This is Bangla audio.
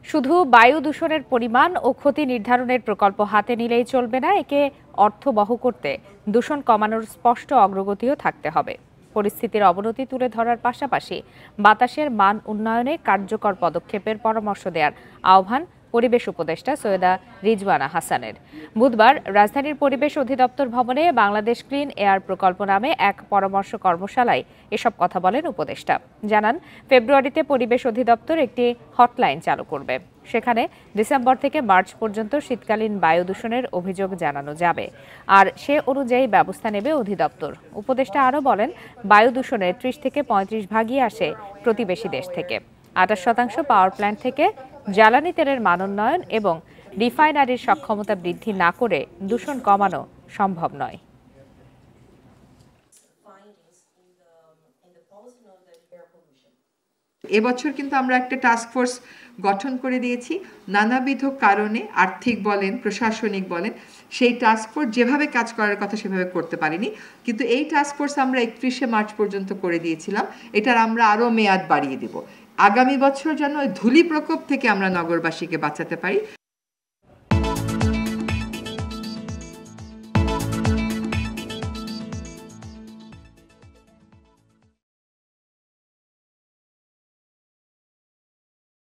শুধু বায়ু দূষণের পরিমাণ ও ক্ষতি নির্ধারণের প্রকল্প হাতে নিলেই চলবে না, একে অর্থবহ করতে দূষণ কমানোর স্পষ্ট অগ্রগতিও থাকতে হবে। পরিস্থিতির অবনতি তুলে ধরার পাশাপাশি বাতাসের মান উন্নয়নে কার্যকর পদক্ষেপের পরামর্শ দেওয়ার আহ্বান পরিবেশ উপদেষ্টা সৈয়দা রিজওয়ানা হাসানের। বুধবার রাজধানীর পরিবেশ অধিদপ্তর ভবনে বাংলাদেশ ক্লিন এয়ার প্রকল্প নামে এক পরামর্শ কর্মশালায় এসব কথা বলেন উপদেষ্টা। জানান, ফেব্রুয়ারিতে পরিবেশ অধিদপ্তর একটি হটলাইন চালু করবে। সেখানে ডিসেম্বর থেকে মার্চ পর্যন্ত শীতকালীন বায়ু দূষণের অভিযোগ জানানো যাবে, আর সে অনুযায়ী ব্যবস্থা নেবে অধিদপ্তর। উপদেষ্টা আরও বলেন, বায়ু দূষণের ৩০ থেকে ৩৫ ভাগই আসে প্রতিবেশী দেশ থেকে। ২৮% পাওয়ার প্ল্যান্ট থেকে জ্বালানি তেলের মানোন্নয়ন এবং রিফাইনারির সক্ষমতা বৃদ্ধি না করে দূষণ কমানো সম্ভব নয়। এবছর কিন্তু আমরা একটা টাস্ক ফোর্স গঠন করে দিয়েছি। নানাবিধ কারণে, আর্থিক বলেন, প্রশাসনিক বলেন, সেই টাস্ক ফোর্স যেভাবে কাজ করার কথা সেভাবে করতে পারিনি, কিন্তু এই টাস্ক ফোর্স আমরা ৩১শে মার্চ পর্যন্ত করে দিয়েছিলাম। এটার আমরা আরও মেয়াদ বাড়িয়ে দেব। আগামী বছর যেন ধূলি প্রকোপ থেকে আমরা নগরবাসীকে বাঁচাতে পারি।